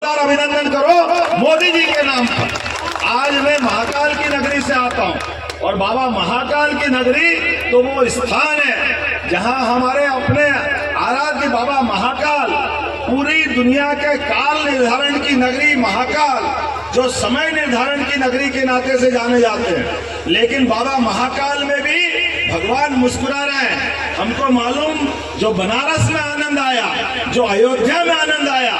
अभिनंदन करो मोदी जी के नाम पर। आज मैं महाकाल की नगरी से आता हूँ और बाबा महाकाल की नगरी तो वो स्थान है जहाँ हमारे अपने आराध्य बाबा महाकाल पूरी दुनिया के काल निर्धारण की नगरी महाकाल, जो समय निर्धारण की नगरी के नाते से जाने जाते हैं। लेकिन बाबा महाकाल में भी भगवान मुस्कुरा रहे हैं। हमको मालूम जो बनारस में आनंद आया, जो अयोध्या में आनंद आया,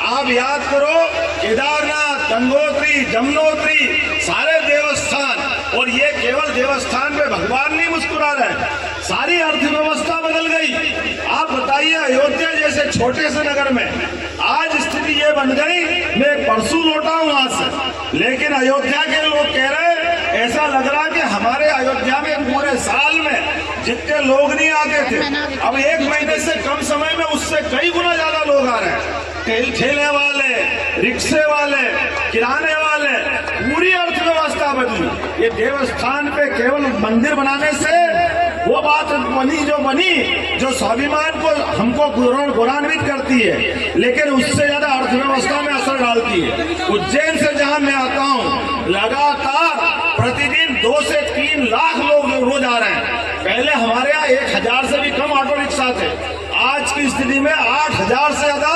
आप याद करो केदारनाथ, गंगोत्री, जमुनोत्री, सारे देवस्थान, और ये केवल देवस्थान पे भगवान नहीं मुस्कुरा रहे, सारी अर्थव्यवस्था बदल गई। आप बताइए अयोध्या जैसे छोटे से नगर में आज स्थिति ये बन गई। मैं परसों लौटा हूं वहां से, लेकिन अयोध्या के लोग कह रहे ऐसा लग रहा कि हमारे अयोध्या में पूरे साल में जितने लोग नहीं आते थे, अब एक महीने से कम समय में उससे कई गुना ज्यादा लोग आ रहे हैं। ठेले वाले, रिक्शे वाले, किराने वाले, पूरी अर्थव्यवस्था बदली। ये देवस्थान पे केवल मंदिर बनाने से वो बात बनी जो स्वाभिमान को हमको गौरवान्वित करती है, लेकिन उससे ज्यादा अर्थव्यवस्था में असर डालती है। उज्जैन से जहां मैं आता हूं, लगातार प्रतिदिन 2 से 3 लाख लोग रोज आ रहे हैं। पहले हमारे यहाँ 1000 से भी कम ऑटो रिक्शा थे, आज की स्थिति में 8000 से ज्यादा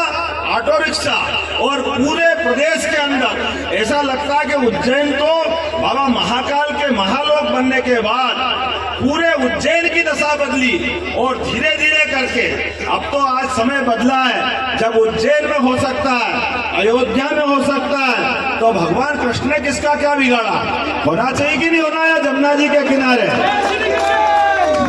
ऑटो रिक्शा, और पूरे प्रदेश के अंदर ऐसा लगता है कि उज्जैन तो बाबा महाकाल के महालोक बनने के बाद पूरे उज्जैन की दशा बदली। और धीरे धीरे करके अब तो आज समय बदला है, जब उज्जैन में हो सकता है, अयोध्या में हो सकता है, तो भगवान कृष्ण ने किसका क्या बिगाड़ा? होना चाहिए कि नहीं होना है जमुना जी के किनारे।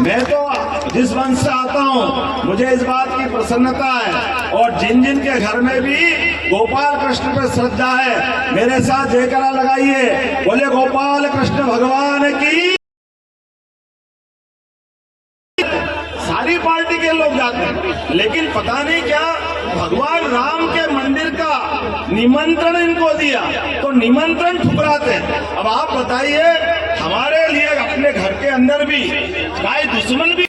मैं तो जिस वंश से आता हूँ, मुझे इस बात की प्रसन्नता है, और जिन जिन के घर में भी गोपाल कृष्ण पर श्रद्धा है, मेरे साथ जयकारा लगाइए, बोले गोपाल कृष्ण भगवान की। सारी पार्टी के लोग जाते हैं, लेकिन पता नहीं क्या भगवान राम के मंदिर का निमंत्रण इनको दिया तो निमंत्रण ठुकराते हैं। अब आप बताइए, हमारे लिए अपने घर के अंदर भी चाहे दुश्मन भी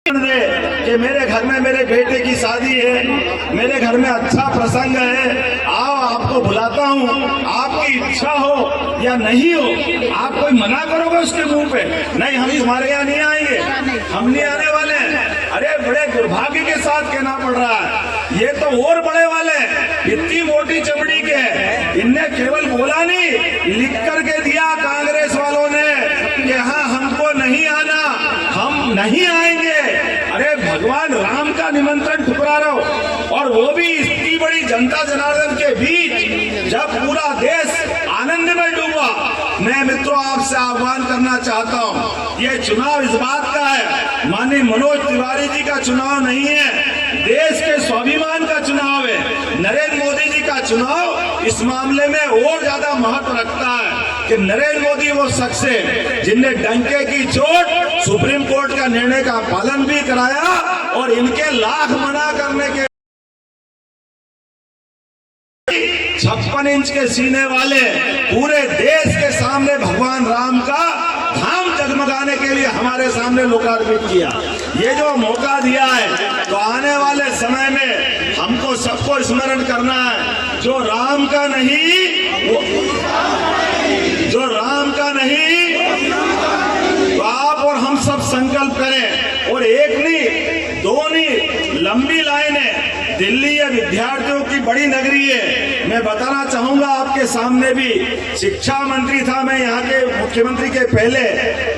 कि मेरे घर में मेरे बेटे की शादी है, मेरे घर में अच्छा प्रसंग है, आओ आपको बुलाता हूँ, आपकी इच्छा हो या नहीं हो, आप कोई मना करोगे उसके मुंह पे? नहीं, हम तुम्हारे यहाँ नहीं आएंगे, हम नहीं आने वाले हैं। अरे बड़े दुर्भाग्य के साथ कहना पड़ रहा है, ये तो और बड़े वाले इतनी मोटी चमड़ी के, इनने केवल बोला नहीं, लिख करके दिया कांग्रेस वालों ने कि हाँ हमको नहीं आना, हम नहीं आएंगे। अरे भगवान राम का निमंत्रण ठुकरा रहे हो, और वो भी इतनी बड़ी जनता जनार्दन के बीच, जब पूरा देश आनंद में डूबा। मैं मित्रों आपसे आह्वान करना चाहता हूँ, ये चुनाव इस बात का है, माननीय मनोज तिवारी जी का चुनाव नहीं है, देश के स्वाभिमान का चुनाव है। नरेंद्र मोदी जी का चुनाव इस मामले में और ज्यादा महत्व रखता है कि नरेंद्र मोदी वो शख्स है जिनने डंके की चोट सुप्रीम कोर्ट का निर्णय का पालन भी कराया, और इनके लाख मना करने के 56 इंच के सीने वाले पूरे देश के सामने भगवान राम का धाम जगमगाने के लिए हमारे सामने लोकार्पित किया। ये जो मौका दिया है, तो आने वाले समय में हमको सबको स्मरण करना है, जो राम का नहीं, जो राम का नहीं, तो आप और हम सब संकल्प करें, और एक नहीं, 2 नहीं, लंबी लाइनें। दिल्ली ये विद्यार्थियों की बड़ी नगरी है। मैं बताना चाहूंगा आपके सामने भी, शिक्षा मंत्री था मैं यहाँ के मुख्यमंत्री के पहले,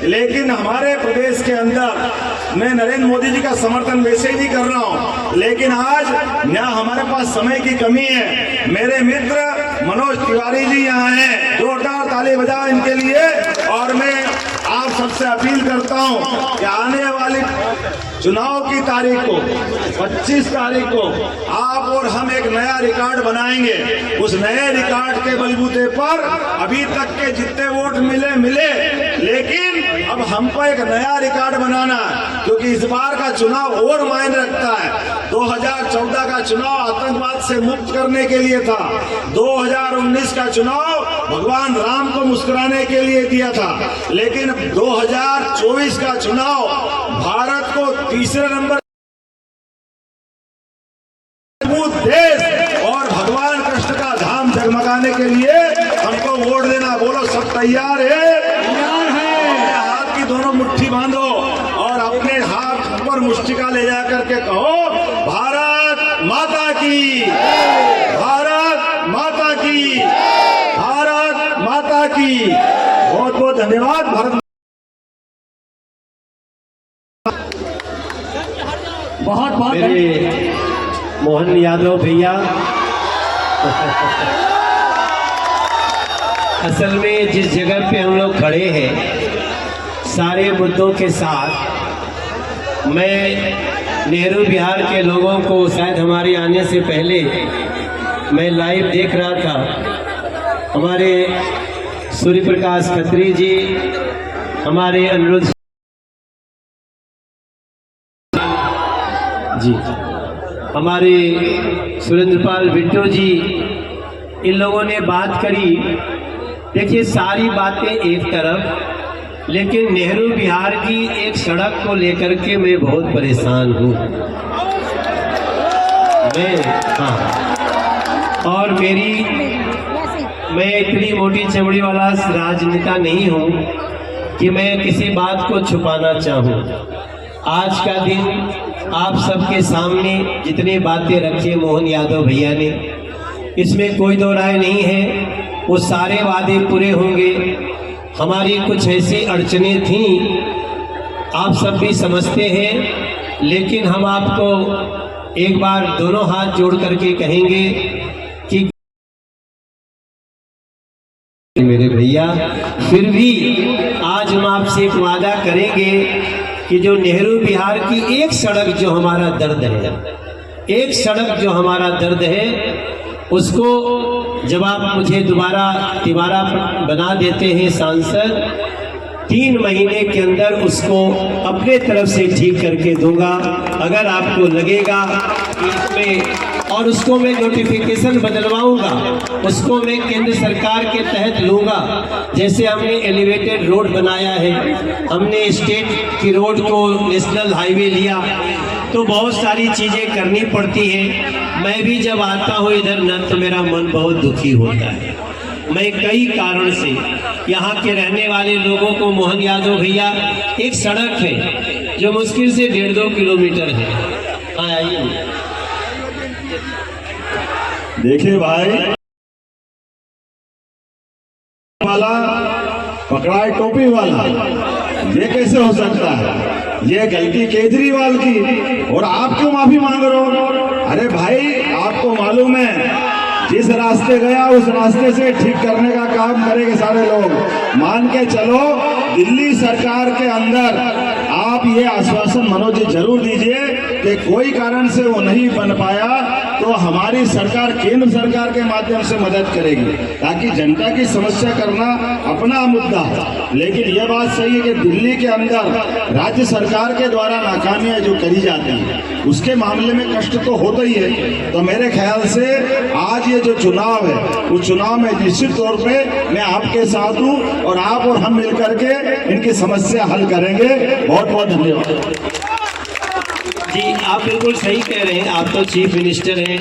लेकिन हमारे प्रदेश के अंदर मैं नरेंद्र मोदी जी का समर्थन वैसे ही नहीं कर रहा हूँ, लेकिन आज यहाँ हमारे पास समय की कमी है। मेरे मित्र मनोज तिवारी जी यहाँ हैं, जोरदार ताली बजाओ इनके लिए। और मैं आप सबसे अपील करता हूँ कि आने वाली चुनाव की तारीख को, 25 तारीख को, आप और हम एक नया रिकॉर्ड बनाएंगे। उस नए रिकॉर्ड के बलबूते पर अभी तक के जितने वोट मिले, लेकिन अब हमको एक नया रिकॉर्ड बनाना है, क्योंकि इस बार का चुनाव और मायने रखता है। 2014 का चुनाव आतंकवाद से मुक्त करने के लिए था, 2019 का चुनाव भगवान राम को मुस्कुराने के लिए दिया था, लेकिन 2024 का चुनाव भारत को तीसरे नंबर देश और भगवान कृष्ण का धाम जगमगाने के लिए हमको वोट देना। बोलो सब तैयार है? तैयार है। हाथ की दोनों मुट्ठी बांधो और अपने हाथ पर मुष्टिका ले जा करके कहो, भारत माता की, भारत माता की, भारत माता की। बहुत बहुत धन्यवाद। भारत बहुत बहुत मेरे मोहन यादव भैया असल में जिस जगह पे हम लोग खड़े हैं सारे मुद्दों के साथ, मैं नेहरू बिहार के लोगों को शायद हमारे आने से पहले मैं लाइव देख रहा था। हमारे सूर्य प्रकाश खत्री जी, हमारे अनिरुद्ध जी, हमारे सुरेंद्रपाल बिट्टू जी, इन लोगों ने बात करी। देखिए सारी बातें एक तरफ, लेकिन नेहरू बिहार की एक सड़क को लेकर के मैं बहुत परेशान हूँ। और मैं इतनी मोटी चमड़ी वाला राजनेता नहीं हूँ कि मैं किसी बात को छुपाना चाहूँ। आज का दिन आप सबके सामने जितनी बातें रखी मोहन यादव भैया ने, इसमें कोई दो राय नहीं है। वो सारे वादे पूरे होंगे। हमारी कुछ ऐसी अड़चनें थीं, आप सब भी समझते हैं, लेकिन हम आपको एक बार दोनों हाथ जोड़ करके कहेंगे कि मेरे भैया, फिर भी आज हम आपसे एक वादा करेंगे कि जो नेहरू बिहार की एक सड़क जो हमारा दर्द है, एक सड़क जो हमारा दर्द है, उसको जब आप मुझे दोबारा बना देते हैं सांसद, 3 महीने के अंदर उसको अपने तरफ से ठीक करके दूंगा। अगर आपको लगेगा कि इसमें, और उसको मैं नोटिफिकेशन बदलवाऊंगा, उसको मैं केंद्र सरकार के तहत लूंगा। जैसे हमने एलिवेटेड रोड बनाया है, हमने स्टेट की रोड को नेशनल हाईवे लिया, तो बहुत सारी चीज़ें करनी पड़ती है। मैं भी जब आता हूँ इधर न, तो मेरा मन बहुत दुखी होता है। मैं कई कारण से, यहाँ के रहने वाले लोगों को, मोहन यादव भैया, एक सड़क है जो मुश्किल से 1.5-2 किलोमीटर है। आइए देखिए भाई, वाला पकड़ा है टोपी वाला, ये कैसे हो सकता है? ये गलती केजरीवाल की, और आप क्यों माफी मांग रहे हो? अरे भाई, आपको मालूम है जिस रास्ते गया उस रास्ते से ठीक करने का काम करेंगे सारे लोग। मान के चलो, दिल्ली सरकार के अंदर आप ये आश्वासन मनोज जी जरूर दीजिए कि कोई कारण से वो नहीं बन पाया तो हमारी सरकार केंद्र सरकार के माध्यम से मदद करेगी, ताकि जनता की समस्या करना अपना मुद्दा है। लेकिन ये बात सही है कि दिल्ली के अंदर राज्य सरकार के द्वारा नाकामियां जो करी जाती हैं, उसके मामले में कष्ट तो होता ही है। तो मेरे ख्याल से आज ये जो चुनाव है, उस चुनाव में निश्चित तौर पे मैं आपके साथ हूँ, और आप और हम मिलकर के इनकी समस्या हल करेंगे। बहुत बहुत धन्यवाद जी। आप बिल्कुल सही कह रहे हैं, आप तो चीफ मिनिस्टर हैं,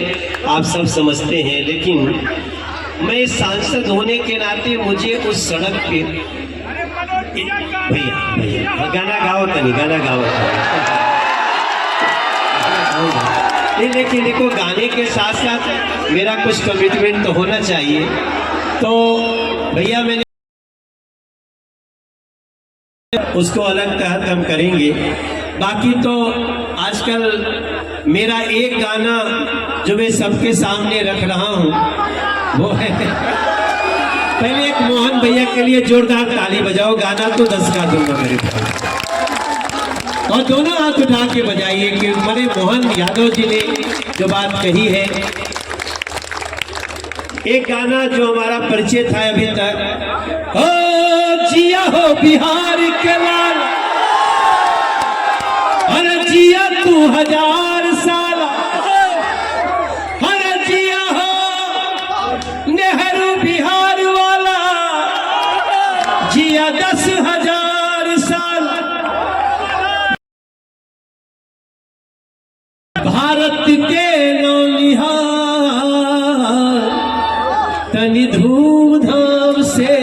आप सब समझते हैं, लेकिन मैं सांसद होने के नाते मुझे उस सड़क पे, भैया गाना गाओ तनी, गाना गाओ नहीं, लेकिन देखो, गाने के साथ साथ मेरा कुछ कमिटमेंट तो होना चाहिए। तो भैया मैंने उसको अलग तहत हम करेंगे। बाकी तो आजकल मेरा एक गाना जो मैं सबके सामने रख रहा हूँ वो है, पहले एक मोहन भैया के लिए जोरदार ताली बजाओ। गाना तो 10 का दूंगा मेरे पास, और दोनों हाथ उठा के बजाइए कि हमारे मोहन यादव जी ने जो बात कही है। एक गाना जो हमारा परिचय था अभी तक, हो जिया हो बिहार के लाल, अरे जिया तू 1000 साल, अरे जिया हो नेहरू बिहार वाला, जिया 10,000 साल। भारत के नौनिहाल तनि धूमधाम से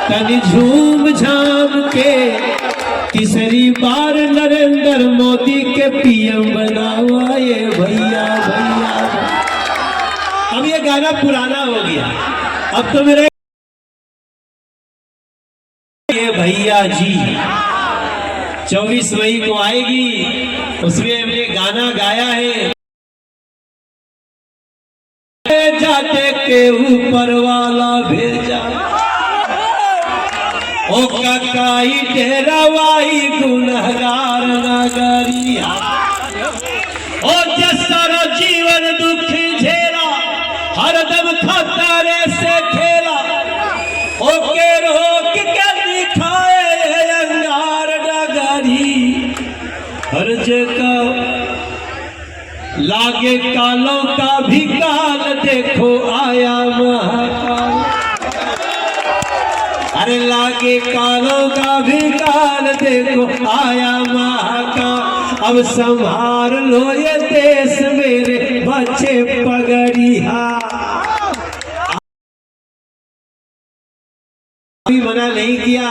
तनि झूम झाम के तीसरी बार नरेंद्र मोदी के पीएम बनावा ये भैया भैया। अब ये गाना पुराना हो गया, अब तो मेरे ये भैया जी 24 मई को आएगी, उसमें हमने गाना गाया है, जाते के ऊपर वाला भेजा ओ ककाई डेरावाई गुनहगार नगरिया ओ जसरो जीवन दुख झेला हरदम खतरे से खेला ओ के रोक के दिखाए अंगार नगरी हर जगह लागे कालों का भी काल देखो आया महाकाल। अरे लागे कालों का भी काल देखो आया महाकाल। अब संभाल लो ये देश मेरे बच्चे पगड़िया। अभी मना नहीं किया,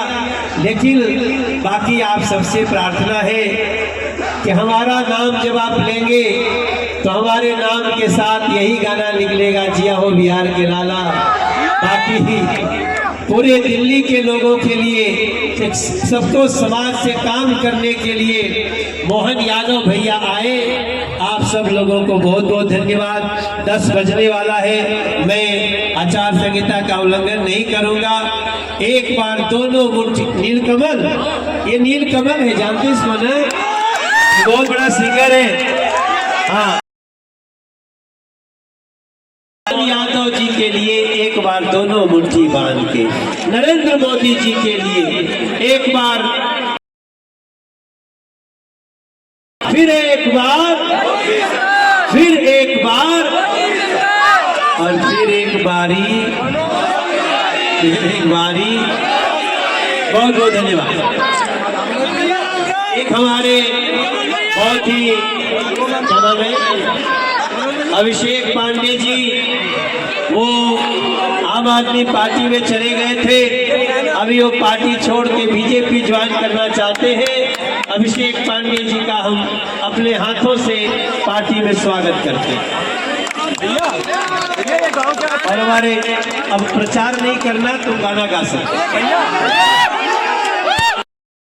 लेकिन बाकी आप सबसे प्रार्थना है कि हमारा नाम जब आप लेंगे तो हमारे नाम के साथ यही गाना निकलेगा, जिया हो बिहार के लाला। बाकी पूरे दिल्ली के लोगों के लिए, सबको समाज से काम करने के लिए मोहन यादव भैया आए। आप सब लोगों को बहुत बहुत धन्यवाद। 10 बजने वाला है, मैं आचार संहिता का उल्लंघन नहीं करूंगा। एक बार दोनों मुट्ठी नीलकमल, ये नीलकमल है, जानते इसको ना, बहुत बड़ा सिंगर है। हाँ, यादव जी के लिए एक बार दोनों मुट्ठी बांध के, नरेंद्र मोदी जी के लिए एक बार, फिर एक बार, फिर एक बार और फिर एक बारी, फिर एक बारी। बहुत बहुत धन्यवाद। एक हमारे बहुत ही क्या नाम है, अभिषेक पांडे जी, वो आम आदमी पार्टी में चले गए थे, अभी वो पार्टी छोड़ के बीजेपी ज्वाइन करना चाहते हैं। अभिषेक पांडे जी का हम अपने हाथों से पार्टी में स्वागत करते हैं। और हमारे अब प्रचार नहीं करना तो गाना गा सकते।